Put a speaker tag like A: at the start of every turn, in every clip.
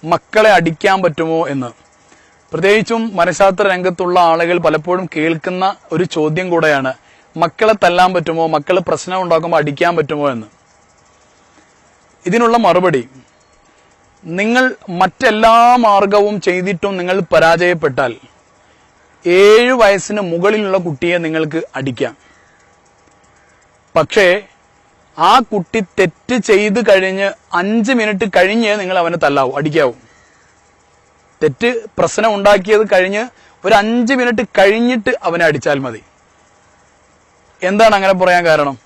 A: മക്കളെ അടിക്കാൻ പറ്റുമോ എന്ന്. പ്രത്യേകിച്ചും മനഃശാസ്ത്ര രംഗത്തുള്ള ആളുകൾ പലപ്പോഴും കേൾക്കുന്ന ഒരു ചോദ്യം കൂടെയാണ്, മക്കളെ തല്ലാൻ പറ്റുമോ, മക്കൾ പ്രശ്നം ഉണ്ടാക്കുമ്പോൾ അടിക്കാൻ പറ്റുമോ എന്ന്. ഇതിനുള്ള മറുപടി, നിങ്ങൾ മറ്റെല്ലാ മാർഗവും ചെയ്തിട്ടും നിങ്ങൾ പരാജയപ്പെട്ടാൽ 7 വയസ്സിന് മുകളിലുള്ള കുട്ടിയെ നിങ്ങൾക്ക് അടിക്കാം. പക്ഷേ ആ കുട്ടി തെറ്റ് ചെയ്ത് കഴിഞ്ഞ് 5 മിനിറ്റ് കഴിഞ്ഞ് നിങ്ങൾ അവനെ തല്ലാവൂ, അടിക്കാവൂ. തെറ്റ് പ്രശ്നം ഉണ്ടാക്കിയത് കഴിഞ്ഞ് ഒരു 5 മിനിറ്റ് കഴിഞ്ഞിട്ട് അവനെ അടിച്ചാൽ മതി. എന്താണ് അങ്ങനെ പറയാൻ കാരണം?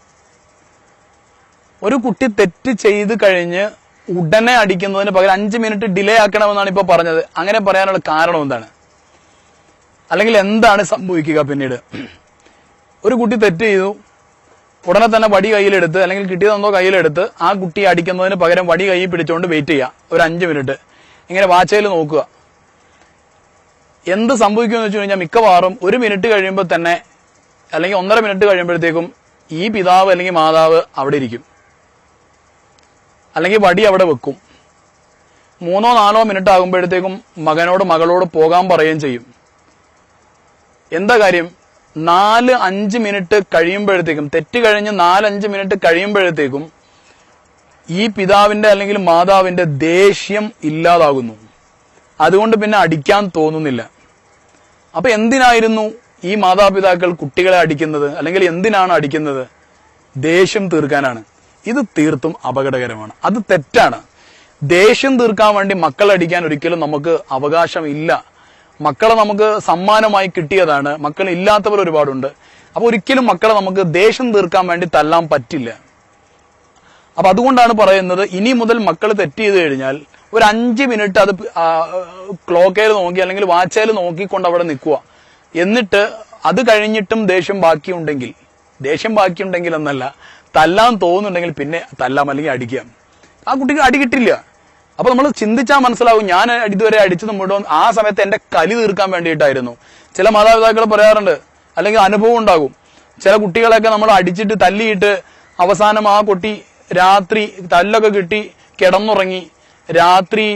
A: ഒരു കുട്ടി തെറ്റ് ചെയ്ത് കഴിഞ്ഞ് ഉടനെ അടിക്കുന്നതിന് പകരം 5 മിനിറ്റ് ഡിലേ ആക്കണമെന്നാണ് ഇപ്പൊ പറഞ്ഞത്. അങ്ങനെ പറയാനുള്ള കാരണം എന്താണ്? അല്ലെങ്കിൽ എന്താണ് സംഭവിക്കുക പിന്നീട്? ഒരു കുട്ടി തെറ്റ് ചെയ്തു, ഉടനെ തന്നെ വടി കയ്യിലെടുത്ത് അല്ലെങ്കിൽ കിട്ടിയതെന്തോ കയ്യിലെടുത്ത് ആ കുട്ടിയെ അടിക്കുന്നതിന് പകരം വടി കയ്യിൽ പിടിച്ചുകൊണ്ട് വെയിറ്റ് ചെയ്യുക ഒരു 5 മിനിറ്റ്, ഇങ്ങനെ വാച്ചയിൽ നോക്കുക. എന്ത് സംഭവിക്കുമെന്ന് വെച്ച് കഴിഞ്ഞാൽ മിക്കവാറും 1 മിനിറ്റ് കഴിയുമ്പോൾ തന്നെ അല്ലെങ്കിൽ 1.5 മിനിറ്റ് കഴിയുമ്പോഴത്തേക്കും ഈ പിതാവ് അല്ലെങ്കിൽ മാതാവ് അവിടെ ഇരിക്കും, അല്ലെങ്കിൽ വടി അവിടെ വെക്കും. 3-4 മിനിറ്റ് ആകുമ്പോഴത്തേക്കും മകനോട് മകളോട് പോകാൻ പറയുകയും ചെയ്യും. എന്താ കാര്യം? 4-5 മിനിറ്റ് കഴിയുമ്പോഴത്തേക്കും, തെറ്റ് കഴിഞ്ഞ് 4-5 മിനിറ്റ് കഴിയുമ്പോഴത്തേക്കും ഈ പിതാവിന്റെ അല്ലെങ്കിൽ മാതാവിന്റെ ദേഷ്യം ഇല്ലാതാകുന്നു. അതുകൊണ്ട് പിന്നെ അടിക്കാൻ തോന്നുന്നില്ല. അപ്പൊ എന്തിനായിരുന്നു ഈ മാതാപിതാക്കൾ കുട്ടികളെ അടിക്കുന്നത്? അല്ലെങ്കിൽ എന്തിനാണ് അടിക്കുന്നത്? ദേഷ്യം തീർക്കാനാണ്. ഇത് തീർത്തും അപകടകരമാണ്, അത് തെറ്റാണ്. ദേഷ്യം തീർക്കാൻ വേണ്ടി മക്കളെ അടിക്കാൻ ഒരിക്കലും നമുക്ക് അവകാശം ഇല്ല. മക്കളെ നമുക്ക് സമ്മാനമായി കിട്ടിയതാണ്. മക്കൾ ഇല്ലാത്തവർ ഒരുപാടുണ്ട്. അപ്പൊ ഒരിക്കലും മക്കളെ നമുക്ക് ദേഷ്യം തീർക്കാൻ വേണ്ടി തല്ലാൻ പറ്റില്ല. അപ്പൊ അതുകൊണ്ടാണ് പറയുന്നത്, ഇനി മുതൽ മക്കൾ തെറ്റ് ചെയ്ത് കഴിഞ്ഞാൽ ഒരു 5 മിനിറ്റ് അത് ക്ലോക്കയിൽ നോക്കി അല്ലെങ്കിൽ വാച്ചയിൽ നോക്കിക്കൊണ്ട് അവിടെ നിൽക്കുക. എന്നിട്ട് അത് കഴിഞ്ഞിട്ടും ദേഷ്യം ബാക്കിയുണ്ടെങ്കിൽ എന്നല്ല, തല്ലാൻ തോന്നുന്നുണ്ടെങ്കിൽ പിന്നെ തല്ലാം അല്ലെങ്കിൽ അടിക്കാം. ആ കുട്ടിക്ക് അടി കിട്ടില്ല. അപ്പൊ നമ്മൾ ചിന്തിച്ചാൽ മനസ്സിലാവും, ഞാൻ ഇതുവരെ അടിച്ചത് മുഴുവൻ ആ സമയത്ത് എന്റെ കലി തീർക്കാൻ വേണ്ടിയിട്ടായിരുന്നു. ചില മാതാപിതാക്കൾ പറയാറുണ്ട്, അല്ലെങ്കിൽ അനുഭവം ഉണ്ടാകും. ചില കുട്ടികളെയൊക്കെ നമ്മൾ അടിച്ചിട്ട് തല്ലിയിട്ട് അവസാനം ആ കുട്ടി രാത്രി തല്ലൊക്കെ കിട്ടി കിടന്നുറങ്ങി. രാത്രി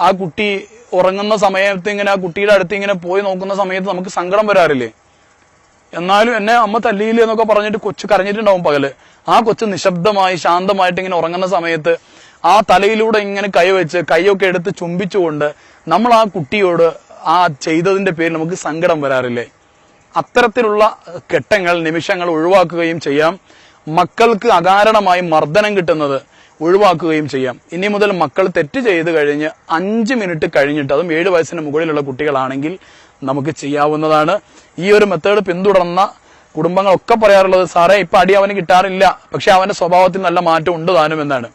A: ആ കുട്ടി ഉറങ്ങുന്ന സമയത്ത് ഇങ്ങനെ ആ കുട്ടിയുടെ അടുത്ത് ഇങ്ങനെ പോയി നോക്കുന്ന സമയത്ത് നമുക്ക് സങ്കടം വരാറില്ലേ? എന്നാലും എന്നെ അമ്മ തല്ലിയില്ല എന്നൊക്കെ പറഞ്ഞിട്ട് കൊച്ചു കരഞ്ഞിട്ടുണ്ടാവും പകല്. ആ കൊച്ചു നിശബ്ദമായി ശാന്തമായിട്ട് ഇങ്ങനെ ഉറങ്ങുന്ന സമയത്ത് ആ തലയിലൂടെ ഇങ്ങനെ കൈവച്ച് കൈയൊക്കെ എടുത്ത് ചുംബിച്ചുകൊണ്ട് നമ്മൾ ആ കുട്ടിയോട് ആ ചെയ്തതിന്റെ പേരിൽ നമുക്ക് സങ്കടം വരാറില്ലേ? അത്തരത്തിലുള്ള ഘട്ടങ്ങൾ, നിമിഷങ്ങൾ ഒഴിവാക്കുകയും ചെയ്യാം. മക്കൾക്ക് അകാരണമായി മർദ്ദനം കിട്ടുന്നത് ഒഴിവാക്കുകയും ചെയ്യാം. ഇനി മുതൽ മക്കൾ തെറ്റ് ചെയ്ത് കഴിഞ്ഞ് 5 മിനിറ്റ് കഴിഞ്ഞിട്ട്, അതും 7 വയസ്സിന് മുകളിലുള്ള കുട്ടികളാണെങ്കിൽ നമുക്ക് ചെയ്യാവുന്നതാണ്. ഈ ഒരു മെത്തേഡ് പിന്തുടർന്ന കുടുംബങ്ങളൊക്കെ പറയാറുള്ളത്, സാറേ ഇപ്പൊ അടി അവന് കിട്ടാറില്ല, പക്ഷെ അവന്റെ സ്വഭാവത്തിൽ നല്ല മാറ്റം ഉണ്ട് താനും എന്നാണ്.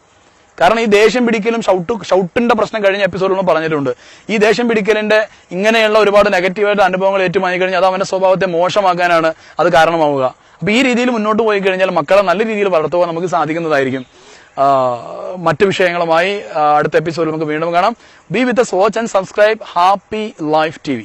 A: കാരണം ഈ ദേഷ്യം പിടിക്കലും ഷൗട്ടിന്റെ പ്രശ്നം കഴിഞ്ഞ എപ്പിസോഡിൽ പറഞ്ഞിട്ടുണ്ട്. ഈ ദേഷ്യം പിടിക്കലിന്റെ ഇങ്ങനെയുള്ള ഒരുപാട് നെഗറ്റീവായിട്ട് അനുഭവങ്ങൾ ഏറ്റുമായി കഴിഞ്ഞാൽ അത് അവന്റെ സ്വഭാവത്തെ മോശമാക്കാനാണ് അത് കാരണമാവുക. അപ്പൊ ഈ രീതിയിൽ മുന്നോട്ട് പോയി കഴിഞ്ഞാൽ മക്കളെ നല്ല രീതിയിൽ വളർത്തുവാൻ നമുക്ക് സാധിക്കുന്നതായിരിക്കും. മറ്റു വിഷയങ്ങളുമായി അടുത്ത എപ്പിസോഡിൽ നമുക്ക് വീണ്ടും കാണാം. B with us, watch and subscribe happy life TV.